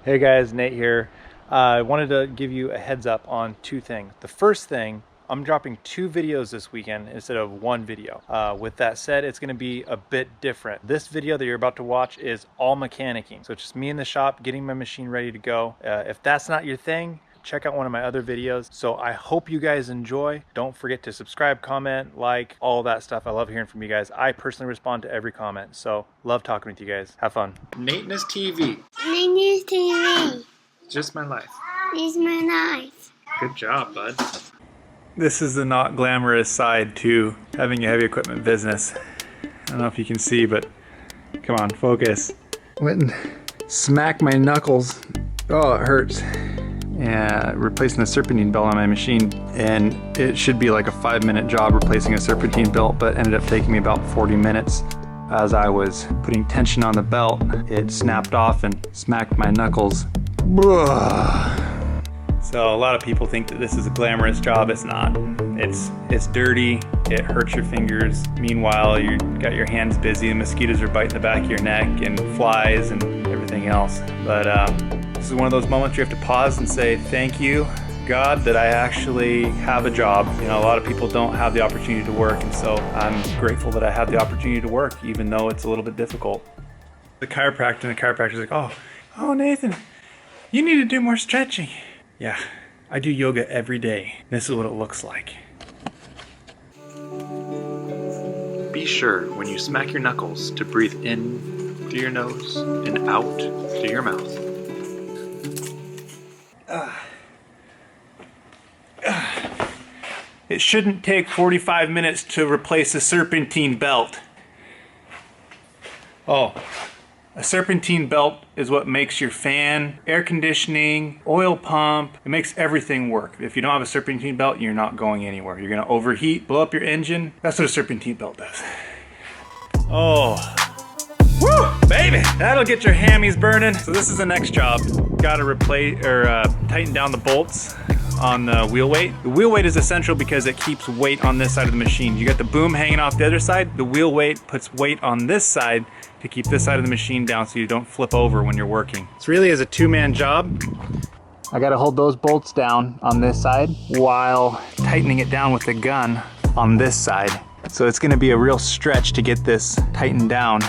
Hey guys, Nate here. I wanted to give you a heads up on two things. The first thing, I'm dropping 2 videos this weekend instead of 1 video. With that said, it's gonna be a bit different. This video that you're about to watch is all mechanicking. So it's just me in the shop getting my machine ready to go. If that's not your thing, check out one of my other videos. So I hope you guys enjoy. Don't forget to subscribe, comment, like, all that stuff. I love hearing from you guys. I personally respond to every comment. So love talking with you guys. Have fun. NatenessTV. NatenessTV. Just my life. Is my life. Good job, bud. This is the not glamorous side to having a heavy equipment business. I don't know if you can see, but come on, focus. Went and smacked my knuckles. Oh, it hurts. Yeah, replacing the serpentine belt on my machine, and it should be like a 5-minute job replacing a serpentine belt, but ended up taking me about 40 minutes. As I was putting tension on the belt, it snapped off and smacked my knuckles. So a lot of people think that this is a glamorous job. It's not. It's dirty, it hurts your fingers. Meanwhile, you got your hands busy and mosquitoes are biting the back of your neck and flies and everything else. But this is one of those moments you have to pause and say, thank you, God, that I actually have a job. You know, a lot of people don't have the opportunity to work, and so I'm grateful that I have the opportunity to work, even though it's a little bit difficult. The chiropractor's like, oh Nathan, you need to do more stretching. Yeah, I do yoga every day. This is what it looks like. Be sure when you smack your knuckles to breathe in through your nose and out through your mouth. It shouldn't take 45 minutes to replace a serpentine belt. Oh, a serpentine belt is what makes your fan, air conditioning, oil pump, it makes everything work. If you don't have a serpentine belt, you're not going anywhere. You're gonna overheat, blow up your engine. That's what a serpentine belt does. Oh, woo, baby, that'll get your hammies burning. So this is the next job. Gotta replace or tighten down the bolts on the wheel weight. The wheel weight is essential because it keeps weight on this side of the machine. You got the boom hanging off the other side. The wheel weight puts weight on this side to keep this side of the machine down so you don't flip over when you're working. This really is a 2-man job. I gotta hold those bolts down on this side while tightening it down with the gun on this side. So it's gonna be a real stretch to get this tightened down.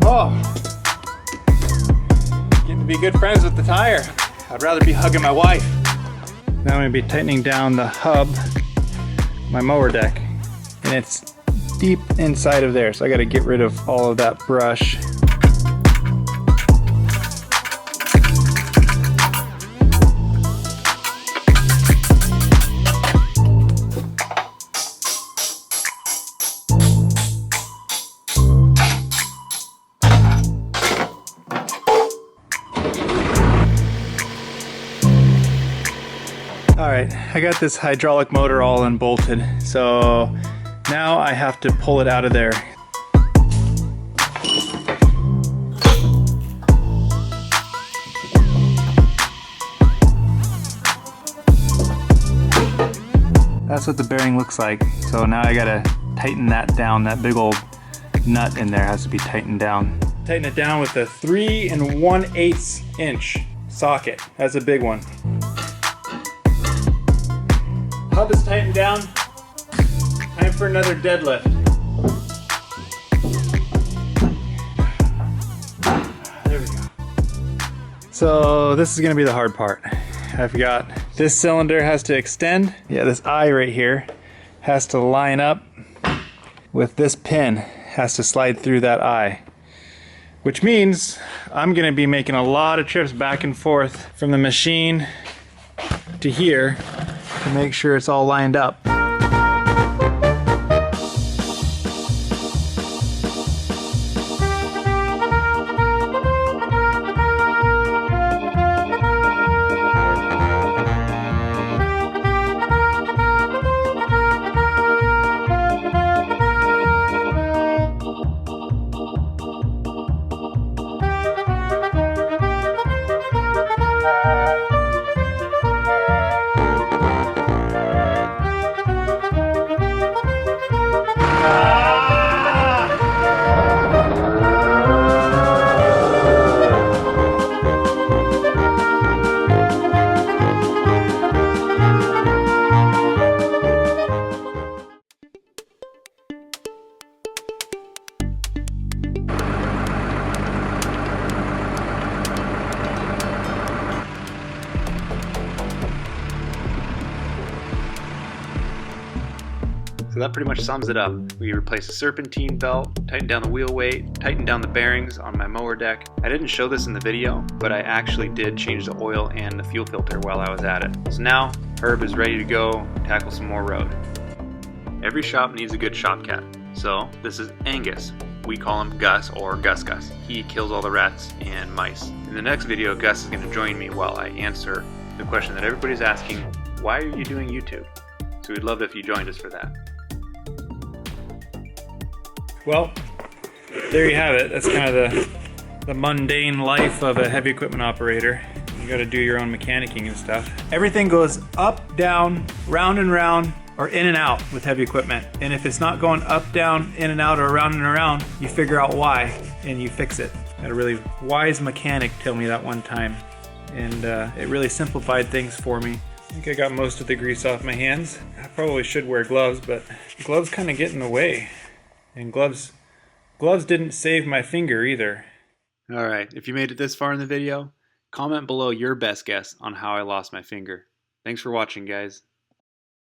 Oh, getting to be good friends with the tire. I'd rather be hugging my wife. Now I'm gonna be tightening down the hub, my mower deck, and it's deep inside of there, so I gotta get rid of all of that brush. All right, I got this hydraulic motor all unbolted, so now I have to pull it out of there. That's what the bearing looks like. So now I gotta tighten that down. That big old nut in there has to be tightened down. Tighten it down with a 3 1/8 inch socket. That's a big one. Hub is tightened down. Time for another deadlift. There we go. So this is gonna be the hard part. I've got this cylinder has to extend. Yeah, this eye right here has to line up with this pin. Has to slide through that eye. Which means I'm gonna be making a lot of trips back and forth from the machine to here to make sure it's all lined up. that pretty much sums it up. We replaced the serpentine belt, tightened down the wheel weight, tightened down the bearings on my mower deck. I didn't show this in the video, but I actually did change the oil and the fuel filter while I was at it. So now, Herb is ready to go tackle some more road. Every shop needs a good shop cat. So, this is Angus. We call him Gus or Gus Gus. He kills all the rats and mice. In the next video, Gus is going to join me while I answer the question that everybody's asking, why are you doing YouTube? So we'd love it if you joined us for that. Well, there you have it. That's kind of the mundane life of a heavy equipment operator. You got to do your own mechanicking and stuff. Everything goes up, down, round and round, or in and out with heavy equipment. And if it's not going up, down, in and out, or around and around, you figure out why and you fix it. I had a really wise mechanic tell me that one time, and it really simplified things for me. I think I got most of the grease off my hands. I probably should wear gloves, but gloves kind of get in the way. And gloves didn't save my finger either. Alright, if you made it this far in the video, comment below your best guess on how I lost my finger. Thanks for watching, guys.